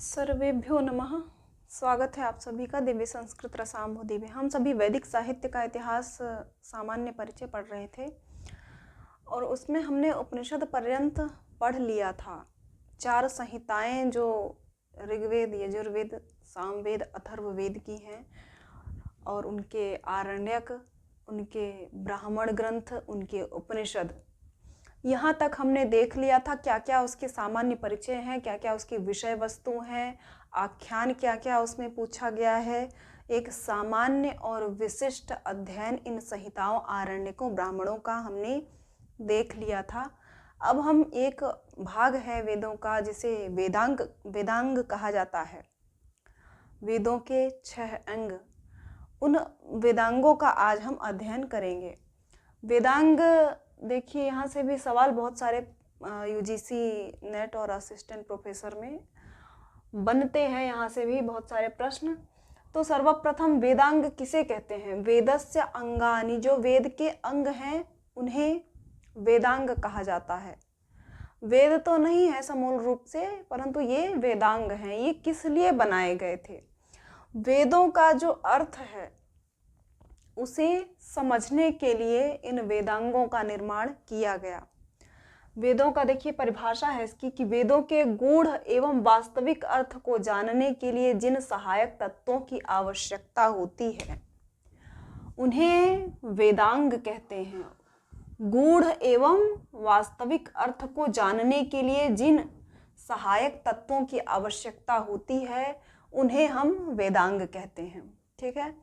सर्वेभ्यो नमः। स्वागत है आप सभी का दिव्य संस्कृत रसाम्भोधि में। हम सभी वैदिक साहित्य का इतिहास सामान्य परिचय पढ़ रहे थे और उसमें हमने उपनिषद पर्यंत पढ़ लिया था। 4 संहिताएं जो ऋग्वेद, यजुर्वेद, सामवेद, अथर्ववेद की हैं और उनके आरण्यक, उनके ब्राह्मण ग्रंथ, उनके उपनिषद, यहाँ तक हमने देख लिया था क्या क्या उसके सामान्य परिचय हैं, क्या क्या उसकी विषय वस्तु हैं, आख्यान क्या क्या उसमें पूछा गया है। एक सामान्य और विशिष्ट अध्ययन इन संहिताओं, आरण्यकों, ब्राह्मणों का हमने देख लिया था। अब हम एक भाग है वेदों का जिसे वेदांग कहा जाता है। वेदों के 6 अंग, उन वेदांगों का आज हम अध्ययन करेंगे। वेदांग देखिए, यहाँ से भी सवाल बहुत सारे यूजीसी नेट और असिस्टेंट प्रोफेसर में बनते हैं, यहाँ से भी बहुत सारे प्रश्न। तो सर्वप्रथम वेदांग किसे कहते हैं? वेदस्य अंगानि, जो वेद के अंग हैं उन्हें वेदांग कहा जाता है। वेद तो नहीं है समूल रूप से, परंतु ये वेदांग हैं। ये किस लिए बनाए गए थे? वेदों का जो अर्थ है उसे समझने के लिए इन वेदांगों का निर्माण किया गया। वेदों का देखिए परिभाषा है इसकी कि वेदों के गूढ़ एवं वास्तविक अर्थ को जानने के लिए जिन सहायक तत्वों की आवश्यकता होती है उन्हें वेदांग कहते हैं। गूढ़ एवं वास्तविक अर्थ को जानने के लिए जिन सहायक तत्वों की आवश्यकता होती है उन्हें हम वेदांग कहते हैं। ठीक है,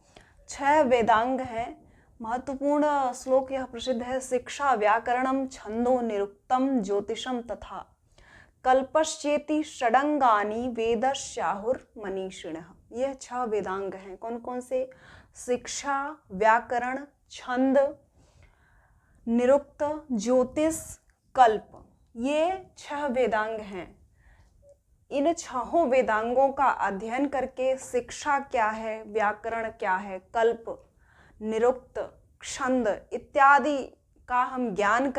6 वेदांग हैं। महत्वपूर्ण श्लोक यह प्रसिद्ध है, शिक्षा व्याकरणम छंदो निरुक्तम ज्योतिषम तथा कल्पश्चेति षडंगानि वेदस्याहुर मनीषिणः। यह 6 वेदांग हैं। कौन कौन से? शिक्षा, व्याकरण, छंद, निरुक्त, ज्योतिष, कल्प। ये 6 वेदांग हैं। इन 6 वेदांगों का अध्ययन करके शिक्षा क्या है, व्याकरण क्या है, कल्प, निरुक्त, छंद इत्यादि का हम जान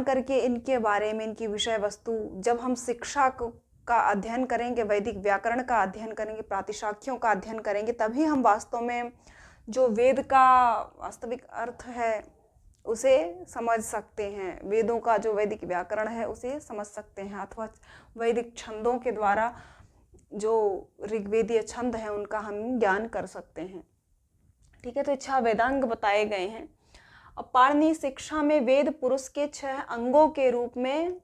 करके इनके बारे में, इनकी विषय वस्तु, जब हम शिक्षा का अध्ययन करेंगे, वैदिक व्याकरण का अध्ययन करेंगे, प्रातिशाख्यों का अध्ययन करेंगे, तभी हम वास्तव में जो वेद का वास्तविक अर्थ है उसे समझ सकते हैं। वेदों का जो वैदिक व्याकरण है उसे समझ सकते हैं, अथवा वैदिक छंदों के द्वारा जो ऋग्वेदीय छंद हैं उनका हम ज्ञान कर सकते हैं। ठीक है, तो 6 वेदांग बताए गए हैं। अब पाणिनि शिक्षा में वेद पुरुष के 6 अंगों के रूप में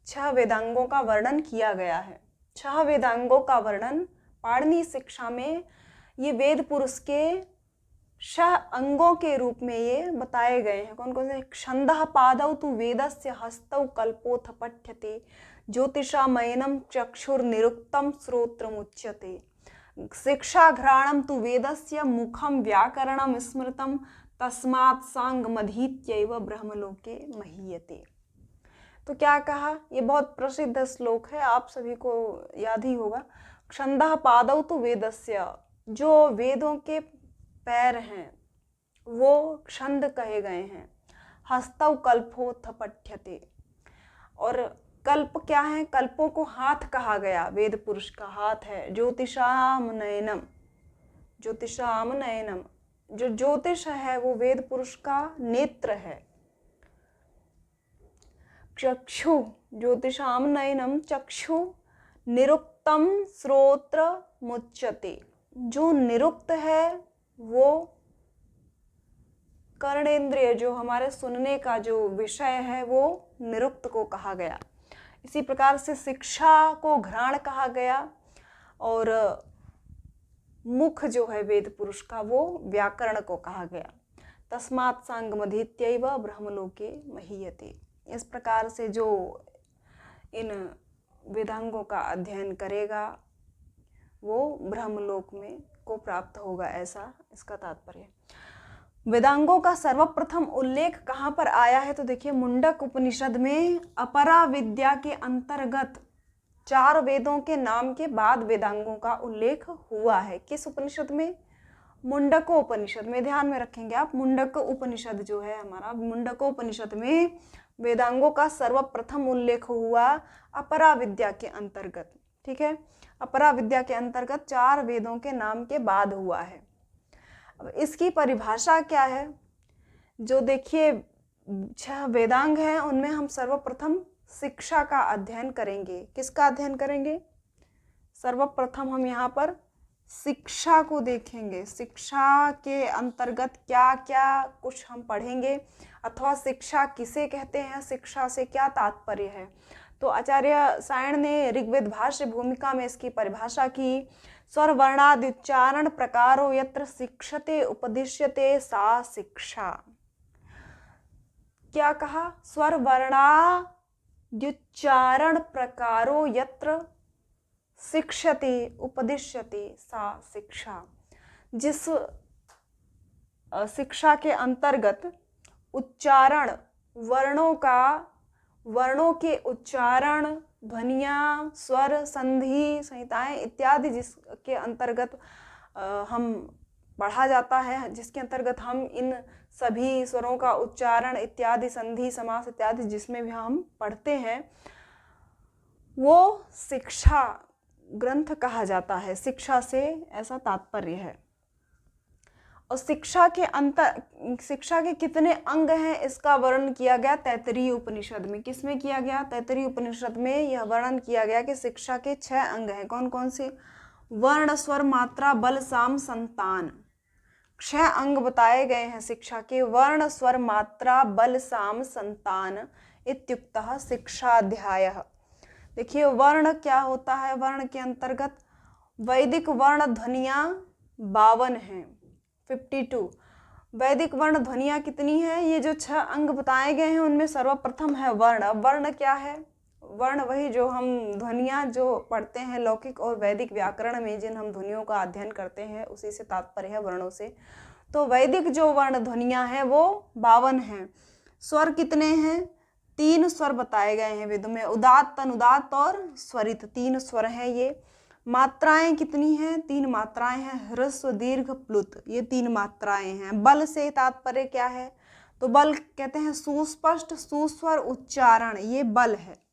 6 वेदांगों का वर्णन किया गया है। 6 वेदांगों का वर्णन पाणिनि शिक्षा में ये वेद पुरुष के 6 अंगों के रूप में ये बताए गए हैं। कौन कौन से? छंदः पादौ तु वेदस्य हस्तौ कल्पोऽथ पठ्यते ज्योतिषामयनं चक्षुर्निरुक्तं श्रोत्रमुच्यते शिक्षा घ्राणं तु वेदस्य मुखं व्याकरणं स्मृतं तस्मात् सांगमधीत्यैव ब्रह्मलोके महीयते। तो क्या कहा? ये बहुत प्रसिद्ध श्लोक है, आप सभी को याद ही होगा। छंदः पादौ तु वेदस्य, जो वेदों के पैर हैं वो छंद कहे गए हैं। हस्तौ कल्पोऽथ पठ्यते, और कल्प क्या है? कल्पों को हाथ कहा गया, वेद पुरुष का हाथ है। ज्योतिषाम नयनम, ज्योतिषाम नयनम, जो ज्योतिष है वो वेद पुरुष का नेत्र है। चक्षु, ज्योतिषाम नयनम चक्षु, निरुक्तम श्रोत्र मुच्यते, जो निरुक्त है वो कर्णेंद्रिय, जो हमारे सुनने का जो विषय है वो निरुक्त को कहा गया। इसी प्रकार से शिक्षा को घ्राण कहा गया और मुख जो है वेद पुरुष का वो व्याकरण को कहा गया। तस्मात् सांगमधीत्यैव ब्रह्मलोके महीयते। इस प्रकार से जो इन वेदांगों का अध्ययन करेगा वो ब्रह्मलोक में को प्राप्त होगा, ऐसा इसका तात्पर्य। वेदांगों का सर्वप्रथम उल्लेख कहाँ पर आया है? तो देखिए, मुंडक उपनिषद में अपरा विद्या के अंतर्गत 4 वेदों के नाम के बाद वेदांगों का उल्लेख हुआ है। किस उपनिषद में? मुंडकोपनिषद में। ध्यान में रखेंगे आप, मुंडक उपनिषद जो है हमारा, मुंडकोपनिषद में वेदांगों का सर्वप्रथम उल्लेख हुआ अपरा विद्या के अंतर्गत। ठीक है, अपरा विद्या के अंतर्गत 4 वेदों के नाम के बाद हुआ है। अब इसकी परिभाषा क्या है? जो देखिए 6 वेदांग हैं, उनमें हम सर्वप्रथम शिक्षा का अध्ययन करेंगे। किसका अध्ययन करेंगे? सर्वप्रथम हम यहाँ पर शिक्षा को देखेंगे। शिक्षा के अंतर्गत क्या क्या कुछ हम पढ़ेंगे, अथवा शिक्षा किसे कहते हैं, शिक्षा से क्या तात्पर्य है। तो आचार्य सायण ने ऋग्वेद भाष्य भूमिका में इसकी परिभाषा की। स्वर वर्णादि उच्चारण प्रकारो यत्र शिक्षते उपदिश्यते सा शिक्षा। क्या कहा? स्वर वर्णाद्युच्चारण प्रकारो यत्र शिक्षते उपदिश्यते सा शिक्षा। जिस शिक्षा के अंतर्गत उच्चारण, वर्णों के उच्चारण, ध्वनियाँ, स्वर, संधि, संहिताएं इत्यादि जिसके अंतर्गत हम पढ़ा जाता है, जिसके अंतर्गत हम इन सभी स्वरों का उच्चारण इत्यादि, संधि, समास इत्यादि जिसमें भी हम पढ़ते हैं, वो शिक्षा ग्रंथ कहा जाता है। शिक्षा से ऐसा तात्पर्य है। और शिक्षा के कितने अंग हैं इसका वर्णन किया गया तैत्तिरीय उपनिषद में। किसमें किया गया? तैत्तिरीय उपनिषद में यह वर्णन किया गया कि शिक्षा के 6 अंग हैं। कौन कौन से? वर्ण, स्वर, मात्रा, बल, साम, संतान। 6 अंग बताए गए हैं शिक्षा के। वर्ण, स्वर, मात्रा, बल, साम, संतान इत्युक्तः शिक्षाध्यायः। देखिए वर्ण क्या होता है? वर्ण के अंतर्गत वैदिक वर्ण ध्वनियाँ 52 हैं, 52। वैदिक वर्ण ध्वनियाँ कितनी हैं? ये जो 6 अंग बताए गए हैं उनमें सर्वप्रथम है वर्ण। वर्ण क्या है? वर्ण वही जो हम ध्वनियाँ जो पढ़ते हैं लौकिक और वैदिक व्याकरण में, जिन हम ध्वनियों का अध्ययन करते हैं, उसी से तात्पर्य है वर्णों से। तो वैदिक जो वर्ण ध्वनियाँ हैं वो 52 हैं। स्वर कितने हैं? 3 स्वर बताए गए हैं वेदों में, उदात्त, अनुदात्त और स्वरित, 3 स्वर हैं ये। मात्राएं कितनी हैं? 3 मात्राएं हैं, ह्रस्व, दीर्घ, प्लुत, ये 3 मात्राएं हैं। बल से तात्पर्य क्या है? तो बल कहते हैं सुस्पष्ट सुस्वर उच्चारण, ये बल है।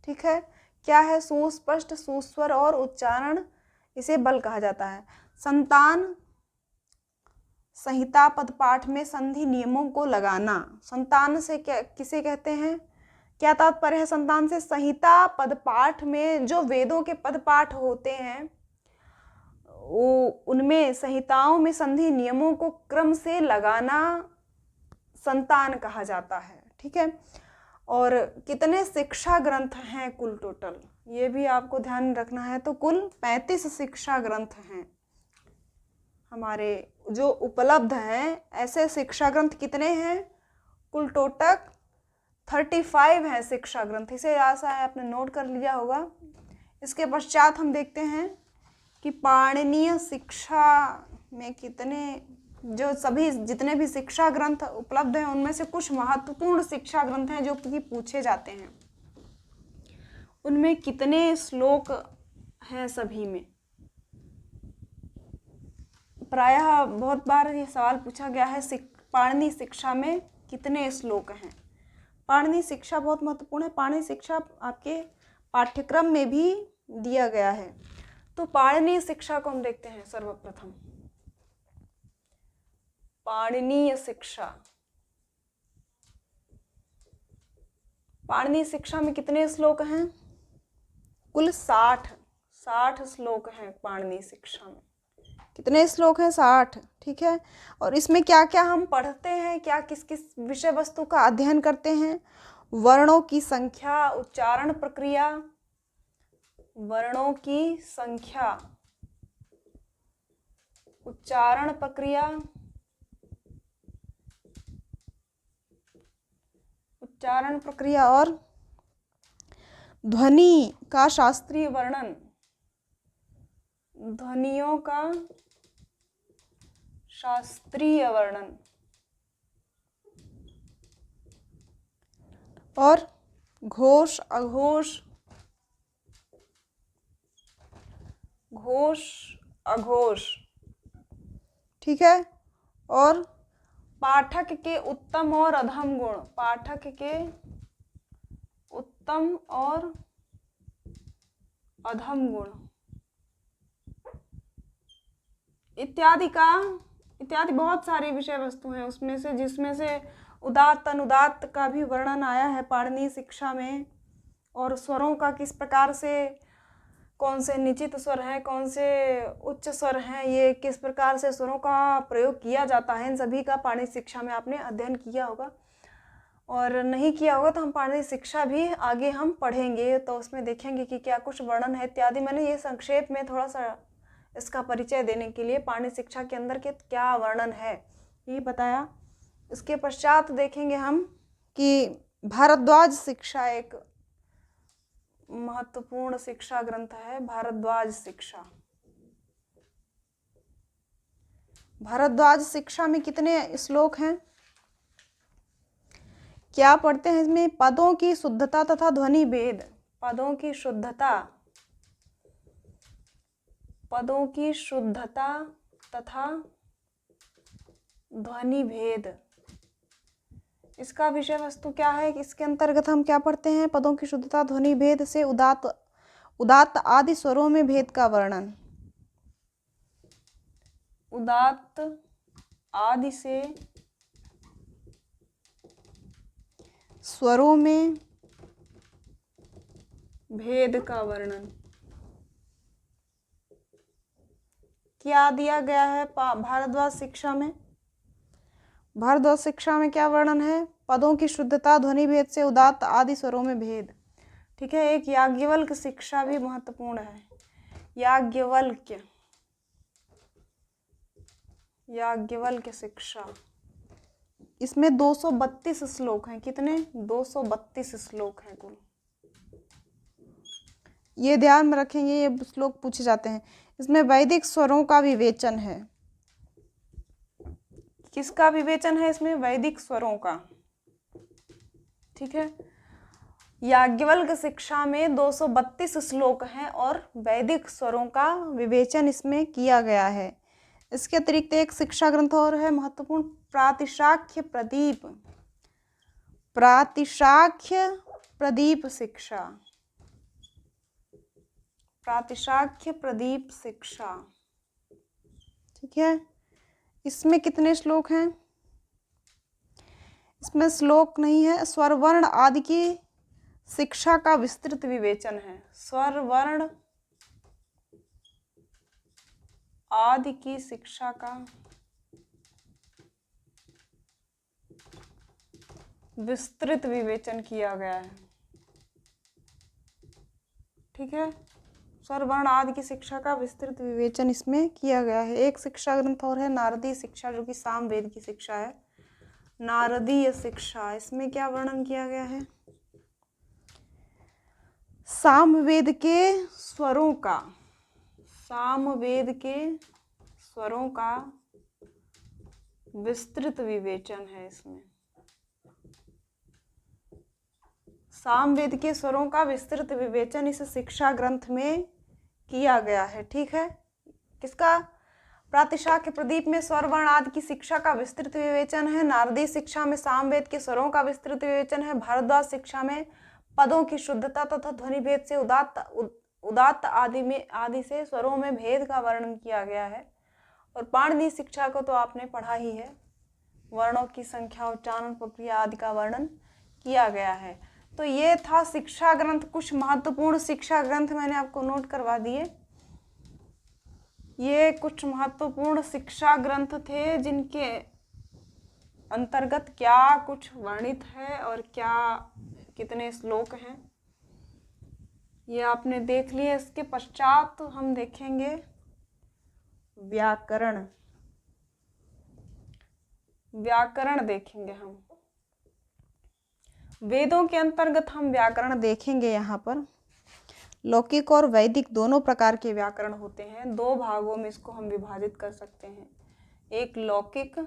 ठीक है, क्या है? सुस्पष्ट सुस्वर और उच्चारण, इसे बल कहा जाता है। संतान, संहिता पदपाठ में संधि नियमों को लगाना। संतान से क्या किसे कहते हैं? क्या तात्पर्य है संतान से? संहिता पदपाठ में जो वेदों के पदपाठ होते हैं, उनमें संहिताओं में संधि नियमों को क्रम से लगाना संतान कहा जाता है। ठीक है, और कितने शिक्षा ग्रंथ हैं कुल टोटल, ये भी आपको ध्यान रखना है। तो कुल 35 शिक्षा ग्रंथ हैं हमारे जो उपलब्ध हैं। ऐसे शिक्षा ग्रंथ कितने हैं? कुल टोटल 35 हैं शिक्षा ग्रंथ। इसे आशा है आपने नोट कर लिया होगा। इसके पश्चात हम देखते हैं कि पाणिनीय शिक्षा में कितने, जो सभी जितने भी शिक्षा ग्रंथ उपलब्ध हैं उनमें से कुछ महत्वपूर्ण शिक्षा ग्रंथ हैं जो कि पूछे जाते हैं। उनमें कितने श्लोक हैं सभी में? प्रायः बहुत बार ये सवाल पूछा गया है, पाणिनी शिक्षा में कितने श्लोक हैं। पाणिनी शिक्षा बहुत महत्वपूर्ण है। पाणिनी शिक्षा आपके पाठ्यक्रम में भी दिया गया है। तो पाणिनीय शिक्षा को हम देखते हैं सर्वप्रथम। पाणिनीय शिक्षा, पाणिनीय शिक्षा में कितने श्लोक हैं? कुल 60 श्लोक हैं पाणिनीय शिक्षा में। कितने श्लोक हैं? 60। ठीक है, और इसमें क्या क्या हम पढ़ते हैं, क्या किस किस विषय वस्तु का अध्ययन करते हैं? वर्णों की संख्या, उच्चारण प्रक्रिया, वर्णों की संख्या, उच्चारण प्रक्रिया, और ध्वनि का शास्त्रीय वर्णन, ध्वनियों का शास्त्रीय वर्णन, और घोष अघोष, घोष अघोष। ठीक है, और पाठक के उत्तम और अधम गुण, पाठक के उत्तम और अधम गुण इत्यादि बहुत सारी विषय वस्तु हैं उसमें से, जिसमें से उदात्त अनुदात्त का भी वर्णन आया है पाणिनीय शिक्षा में। और स्वरों का किस प्रकार से, कौन से निश्चित स्वर हैं, कौन से उच्च स्वर हैं, ये किस प्रकार से स्वरों का प्रयोग किया जाता है, इन सभी का पाणिनीय शिक्षा में आपने अध्ययन किया होगा। और नहीं किया होगा तो हम पाणिनीय शिक्षा भी आगे हम पढ़ेंगे, तो उसमें देखेंगे कि क्या कुछ वर्णन है इत्यादि। मैंने ये संक्षेप में थोड़ा सा इसका परिचय देने के लिए पाणिनीय शिक्षा के अंदर के क्या वर्णन है ये बताया। इसके पश्चात देखेंगे हम कि भारद्वाज शिक्षा एक महत्वपूर्ण शिक्षा ग्रंथ है। भारद्वाज शिक्षा, भारद्वाज शिक्षा में कितने श्लोक हैं, क्या पढ़ते हैं इसमें? पदों की शुद्धता तथा ध्वनि भेद, पदों की शुद्धता, पदों की शुद्धता तथा ध्वनि भेद, इसका विषय वस्तु क्या है? इसके अंतर्गत हम क्या पढ़ते हैं? पदों की शुद्धता ध्वनि भेद से उदात्त आदि स्वरों में भेद का वर्णन, उदात्त आदि से स्वरों में भेद का वर्णन क्या दिया गया है भारद्वाज शिक्षा में? भारद्वाज शिक्षा में क्या वर्णन है? पदों की शुद्धता ध्वनि भेद से उदात्त आदि स्वरों में भेद। ठीक है, एक याज्ञवल्क्य शिक्षा भी महत्वपूर्ण है। याज्ञवल्क्य शिक्षा, इसमें 232 श्लोक हैं। कितने? 232 श्लोक हैं कुल। ये ध्यान में रखेंगे, ये श्लोक पूछे जाते हैं। इसमें वैदिक स्वरों का विवेचन है। किसका विवेचन है इसमें? वैदिक स्वरों का। ठीक है, याज्ञवल्क्य शिक्षा में 232 श्लोक हैं और वैदिक स्वरों का विवेचन इसमें किया गया है। इसके अतिरिक्त एक शिक्षा ग्रंथ और है महत्वपूर्ण, प्रातिशाख्य प्रदीप, प्रातिशाख्य प्रदीप शिक्षा, प्रातिशाख्य प्रदीप शिक्षा। ठीक है, इसमें कितने श्लोक हैं? इसमें श्लोक नहीं है, स्वर वर्ण आदि की शिक्षा का विस्तृत विवेचन है। स्वर वर्ण आदि की शिक्षा का विस्तृत विवेचन किया गया है। ठीक है, स्वर वर्ण आदि की शिक्षा का विस्तृत विवेचन इसमें किया गया है। एक शिक्षा ग्रंथ और है नारदीय शिक्षा, जो कि सामवेद की शिक्षा है। नारदीय शिक्षा, इसमें क्या वर्णन किया गया है? सामवेद के स्वरों का, सामवेद के स्वरों का विस्तृत विवेचन है इसमें। सामवेद के स्वरों का विस्तृत विवेचन इस शिक्षा ग्रंथ में किया गया है। ठीक है, किसका? प्रातिशाख्य प्रदीप में स्वर वर्ण आदि की शिक्षा का विस्तृत विवेचन है। नारदीय शिक्षा में सामवेद के स्वरों का विस्तृत विवेचन है। भारद्वाज शिक्षा में पदों की शुद्धता तथा ध्वनि भेद से उदात्त आदि से स्वरों में भेद का वर्णन किया गया है। और पाणिनीय शिक्षा को तो आपने पढ़ा ही है, वर्णों की संख्या, उच्चारण प्रक्रिया आदि का वर्णन किया गया है। तो ये था शिक्षा ग्रंथ। कुछ महत्वपूर्ण शिक्षा ग्रंथ मैंने आपको नोट करवा दिए। ये कुछ महत्वपूर्ण शिक्षा ग्रंथ थे जिनके अंतर्गत क्या कुछ वर्णित है और क्या कितने श्लोक हैं, ये आपने देख लिया। इसके पश्चात हम देखेंगे व्याकरण। व्याकरण देखेंगे हम, वेदों के अंतर्गत हम व्याकरण देखेंगे। यहाँ पर लौकिक और वैदिक दोनों प्रकार के व्याकरण होते हैं। दो भागों में इसको हम विभाजित कर सकते हैं, एक लौकिक,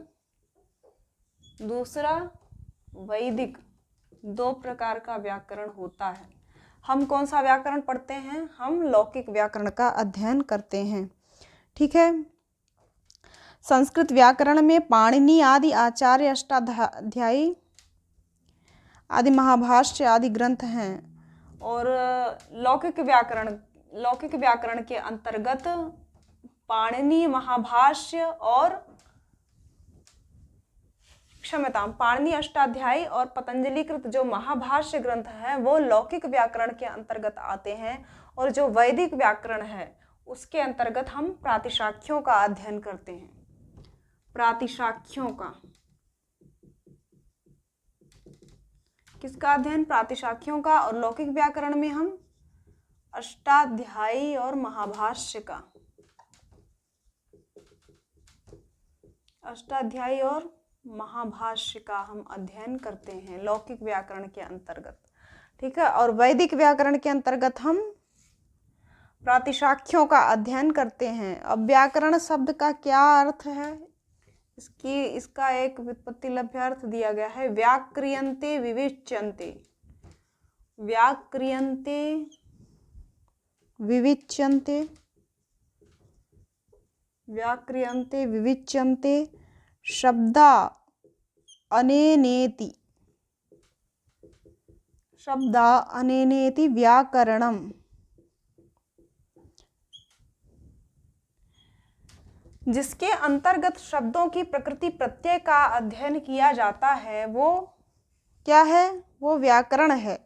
दूसरा वैदिक। दो प्रकार का व्याकरण होता है। हम कौन सा व्याकरण पढ़ते हैं? हम लौकिक व्याकरण का अध्ययन करते हैं। ठीक है, संस्कृत व्याकरण में पाणिनि आदि आचार्य, अष्टाध्यायी आदि, महाभाष्य आदि ग्रंथ हैं। और लौकिक व्याकरण के अंतर्गत पाणिनि महाभाष्य और पाणिनि अष्टाध्यायी और पतंजलिकृत जो महाभाष्य ग्रंथ है वो लौकिक व्याकरण के अंतर्गत आते हैं, और जो वैदिक व्याकरण है उसके अंतर्गत हम प्रातिशाख्यों का अध्ययन करते हैं। प्रातिशाख्यों का, किसका अध्ययन? प्रातिशाख्यों का। और लौकिक व्याकरण में हम अष्टाध्यायी और महाभाष्य का, अष्टाध्यायी और महाभाष्य का हम अध्ययन करते हैं लौकिक व्याकरण के अंतर्गत। ठीक है। और वैदिक व्याकरण के अंतर्गत हम प्रातिशाख्यों का अध्ययन करते हैं। अब व्याकरण शब्द का क्या अर्थ है, इसका एक व्युत्पत्ति लभ्य अर्थ दिया गया है, व्याक्रियन्ते विविच्यन्ते। व्याक्रियन्ते विविच्यन्ते, व्याक्रियन्ते विविच्यन्ते शब्दा अनेनेति, शब्दा अनेनेति व्याकरणम। जिसके अंतर्गत शब्दों की प्रकृति प्रत्यय का अध्ययन किया जाता है वो क्या है? वो व्याकरण है,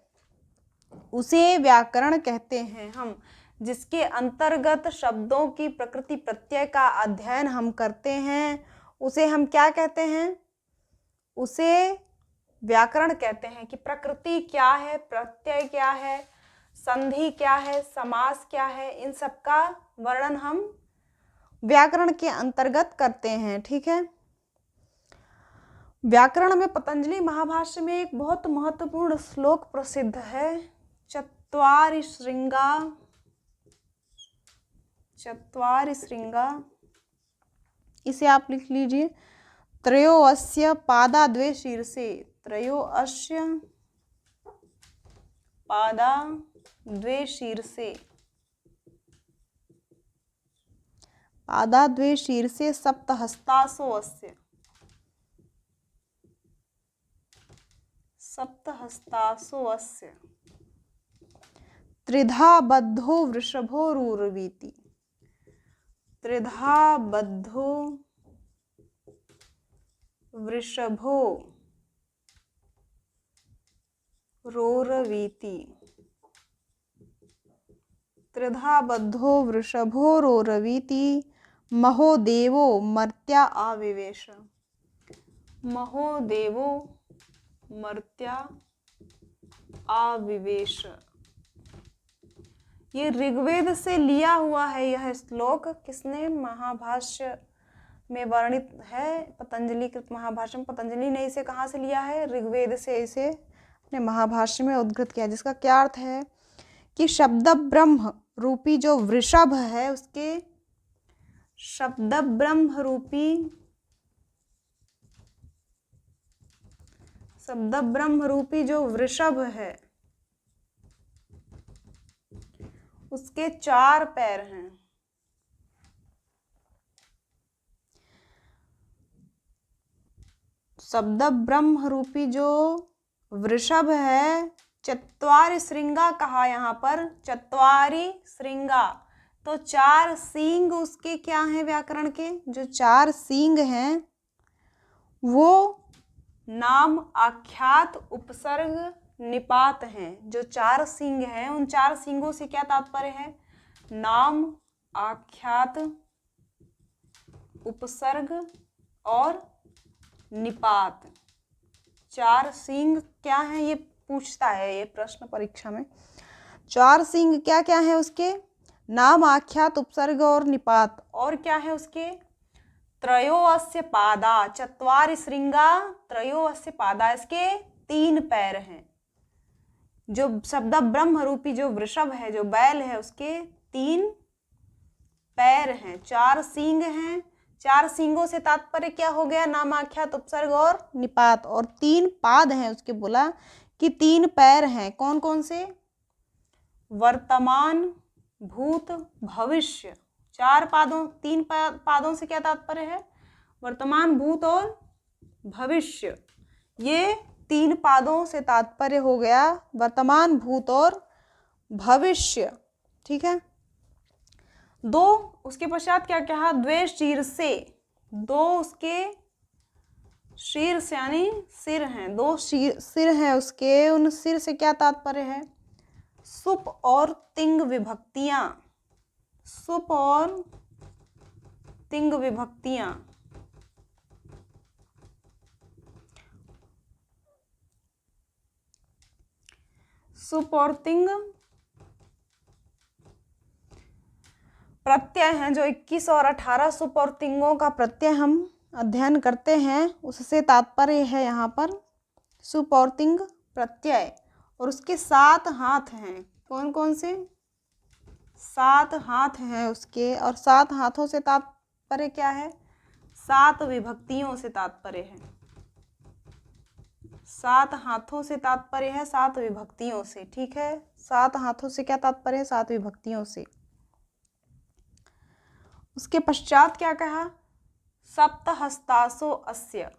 उसे व्याकरण कहते हैं हम। जिसके अंतर्गत शब्दों की प्रकृति प्रत्यय का अध्ययन हम करते हैं उसे हम क्या कहते हैं? उसे व्याकरण कहते हैं। कि प्रकृति क्या है, प्रत्यय क्या है, संधि क्या है, समास क्या है, इन सब का वर्णन हम व्याकरण के अंतर्गत करते हैं। ठीक है। व्याकरण में पतंजलि महाभाष्य में एक बहुत महत्वपूर्ण श्लोक प्रसिद्ध है, चत्वारि श्रृंगा। इसे आप लिख लीजिए, त्रयो अस्य पादा द्वे शीर्षे। त्रयो अस्य पादा द्वे शीर्षे। पादा द्वे शीर्षे सप्तहस्तासो अस्य। सप्तहस्तासो अस्य त्रिधा बद्धो वृषभो रूरवीति। त्रिधा बद्धो वृषभो रोरवीति। त्रिधा बद्धो वृषभो रोरवीति महोदेवो मर्त्या आविवेश। महोदेवो मर्त्या आविवेश। ये ऋग्वेद से लिया हुआ है यह श्लोक। किसने? महाभाष्य में वर्णित है, पतंजलि कृत महाभाष्य में। पतंजलि ने इसे कहाँ से लिया है? ऋग्वेद से इसे अपने महाभाष्य में उद्धृत किया। जिसका क्या अर्थ है कि शब्द ब्रह्म रूपी जो वृषभ है उसके, शब्द ब्रह्म रूपी जो वृषभ है उसके 4 पैर हैं। शब्द ब्रह्म रूपी जो वृषभ है, चत्वारि श्रृंगा कहा यहाँ पर, चत्वारि श्रृंगा, तो 4 सींग उसके क्या हैं? व्याकरण के जो 4 सींग हैं वो नाम, आख्यात, उपसर्ग, निपात हैं। जो 4 सींग हैं उन 4 सींगों से क्या तात्पर्य है? नाम, आख्यात, उपसर्ग और निपात। 4 सींग क्या हैं? ये पूछता है ये प्रश्न परीक्षा में। 4 सींग क्या क्या है उसके? नाम, आख्यात, उपसर्ग और निपात। और क्या है उसके? त्रयो अस्य पादा, चत्वारि श्रृंगा त्रयो अस्य पादा, इसके 3 पैर हैं। जो शब्द ब्रह्म रूपी जो वृषभ है, जो बैल है, उसके 3 पैर हैं, 4 सींग हैं। 4 सींगों से तात्पर्य क्या हो गया? नामाख्यात, उपसर्ग और निपात। और 3 पाद हैं उसके, बोला कि 3 पैर हैं। कौन कौन से? वर्तमान, भूत, भविष्य। 3 पादों से क्या तात्पर्य है? वर्तमान, भूत और भविष्य। ये 3 पादों से तात्पर्य हो गया वर्तमान, भूत और भविष्य, ठीक है। दो, उसके पश्चात क्या कहा, द्वे शीर्षे, दो उसके शीर्ष यानी सिर हैं, दो सिर हैं उसके, उन सिर से क्या तात्पर्य है, सुप और तिंग विभक्तियां, सुप और तिंग विभक्तियां, सुप और तिंग प्रत्यय हैं, जो 21 और 18 सुप और तिंगों का प्रत्यय हम अध्ययन करते हैं, उससे तात्पर्य है यहाँ पर सुप और तिंग प्रत्यय। और उसके 7 हाथ हैं, कौन कौन से, 7 हाथ हैं उसके, और 7 हाथों से तात्पर्य क्या है, 7 विभक्तियों से तात्पर्य है, 7 हाथों से तात्पर्य है, 7 विभक्तियों से, ठीक है। 7 हाथों से क्या तात्पर्य है, 7 विभक्तियों से। उसके पश्चात क्या कहा, सप्तहस्तासो अस्य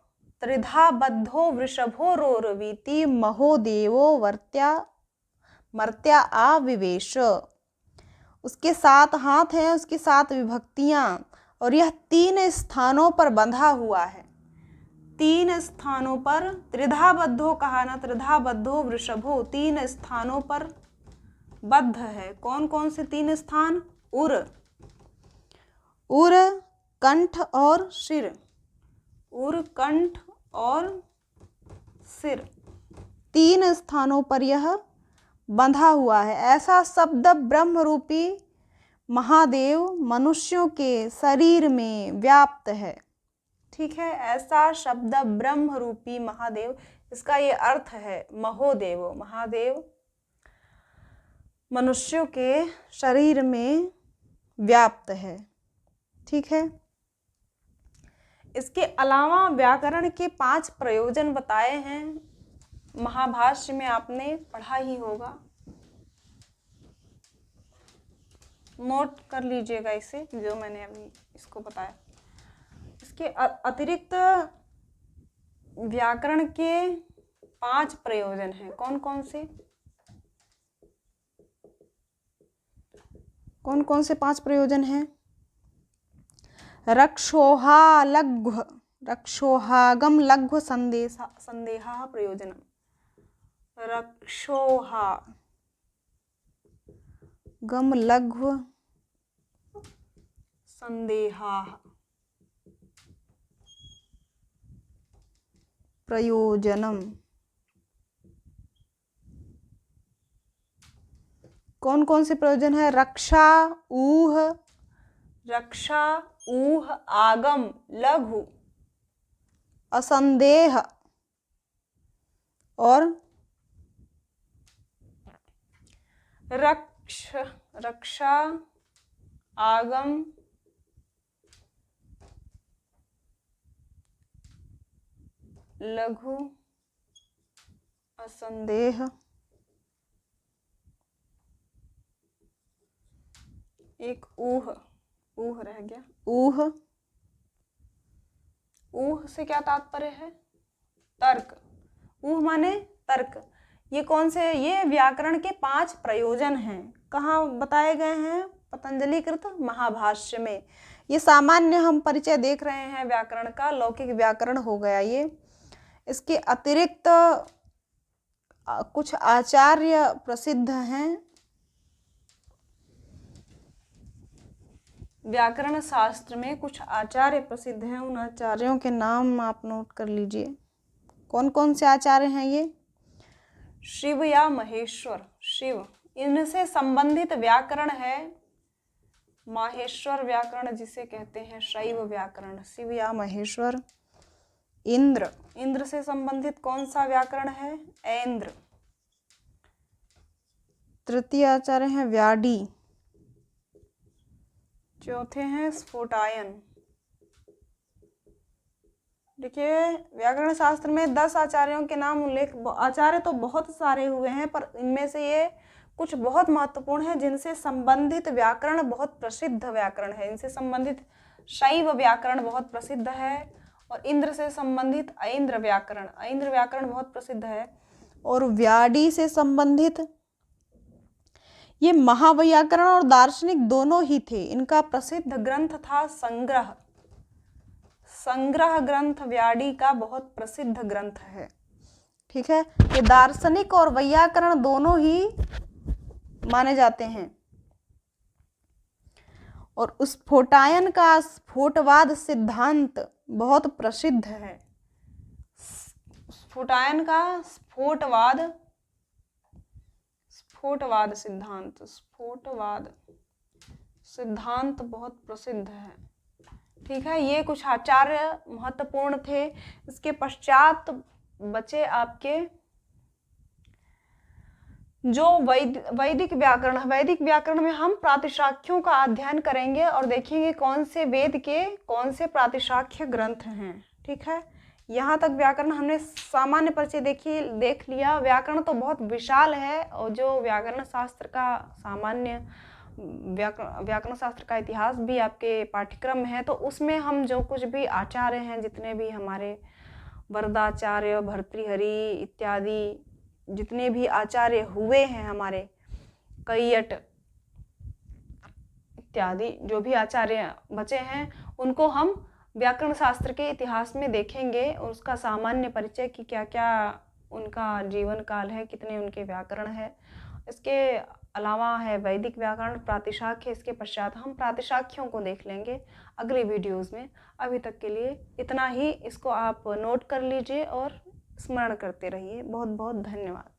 त्रिधा बद्धो वृषभो रोरवीति महोदेवो मर्त्या आविवेश। उसके 7 हाथ हैं, उसकी 7 विभक्तियां, और यह 3 स्थानों पर बंधा हुआ है, 3 स्थानों पर, त्रिधा बद्धो कहा ना, त्रिधा बद्धो वृषभो, 3 स्थानों पर बद्ध है। कौन कौन से 3 स्थान, उर, कंठ और सिर, उर, कंठ और सिर, 3 स्थानों पर यह बंधा हुआ है। ऐसा शब्द ब्रह्म रूपी महादेव मनुष्यों के शरीर में व्याप्त है, ठीक है। ऐसा शब्द ब्रह्म रूपी महादेव, इसका ये अर्थ है महोदेव, महादेव मनुष्यों के शरीर में व्याप्त है, ठीक है। इसके अलावा व्याकरण के 5 प्रयोजन बताए हैं, महाभाष्य में आपने पढ़ा ही होगा, नोट कर लीजिएगा इसे, जो मैंने अभी इसको बताया। इसके अतिरिक्त व्याकरण के 5 प्रयोजन हैं, कौन कौन से, कौन कौन से 5 प्रयोजन हैं, रक्षोहा लघ्व, रक्षोहागम लघ्व संदेहा प्रयोजनम, रक्षोहा गम लघ्व संदेहा प्रयोजनम। कौन कौन से प्रयोजन है, रक्षा ऊह आगम लघु असंदेह और रक्षा आगम लघु असंदेह, एक ऊह रह गया, ऊह से क्या तात्पर्य है, तर्क, ऊह माने तर्क। ये कौन से, ये व्याकरण के 5 प्रयोजन हैं, कहाँ बताए गए हैं, पतंजलि कृत महाभाष्य में। ये सामान्य हम परिचय देख रहे हैं व्याकरण का, लौकिक व्याकरण हो गया ये। इसके अतिरिक्त कुछ आचार्य प्रसिद्ध हैं, व्याकरण शास्त्र में कुछ आचार्य प्रसिद्ध हैं, उन आचार्यों के नाम आप नोट कर लीजिए। कौन कौन से आचार्य हैं ये, शिव या महेश्वर, शिव, इनसे संबंधित व्याकरण है माहेश्वर व्याकरण, जिसे कहते हैं शैव व्याकरण, शिव या महेश्वर। इंद्र से संबंधित कौन सा व्याकरण है, ऐन्द्र। तृतीय आचार्य हैं व्याडी, चौथे हैं स्फोटायन। देखिए व्याकरण शास्त्र में 10 आचार्यों के नाम उल्लेख, आचार्य तो बहुत सारे हुए हैं, पर इनमें से ये कुछ बहुत महत्वपूर्ण है, जिनसे संबंधित व्याकरण बहुत प्रसिद्ध व्याकरण है। इनसे संबंधित शैव व्याकरण बहुत प्रसिद्ध है, और इंद्र से संबंधित ऐन्द्र व्याकरण बहुत प्रसिद्ध है, और व्याडी से संबंधित ये महावैयाकरण और दार्शनिक दोनों ही थे। इनका प्रसिद्ध ग्रंथ था संग्रह। संग्रह ग्रंथ व्याडी का बहुत प्रसिद्ध ग्रंथ है। ठीक है, ये दार्शनिक और वैयाकरण दोनों ही माने जाते हैं। और स्फोटायन का स्फोटवाद सिद्धांत बहुत प्रसिद्ध है। स्फोटायन का स्फोटवाद सिद्धांत बहुत प्रसिद्ध है। ठीक है, ये कुछ आचार्य महत्वपूर्ण थे। इसके पश्चात बचे आपके जो वैदिक व्याकरण। वैदिक व्याकरण में हम प्रातिशाख्यों का अध्ययन करेंगे और देखेंगे कौन से वेद के कौन से प्रातिशाख्य ग्रंथ हैं। ठीक है, यहाँ तक व्याकरण हमने सामान्य परिचय देख लिया। व्याकरण तो बहुत विशाल है और जो व्याकरण शास्त्र का सामान्य व्याकरण शास्त्र का इतिहास भी आपके पाठ्यक्रम में है, तो उसमें हम जो कुछ भी आचार्य हैं, जितने भी हमारे वरदाचार्य, भर्तृहरि इत्यादि जितने भी आचार्य हुए हैं, हमारे कैयट इत्यादि जो भी आचार्य बचे हैं, उनको हम व्याकरण शास्त्र के इतिहास में देखेंगे और उसका सामान्य परिचय कि क्या क्या उनका जीवन काल है, कितने उनके व्याकरण है। इसके अलावा है वैदिक व्याकरण, प्रातिशाख्य। इसके पश्चात हम प्रातिशाख्यों को देख लेंगे अगले वीडियोस में। अभी तक के लिए इतना ही। इसको आप नोट कर लीजिए और स्मरण करते रहिए। बहुत बहुत धन्यवाद।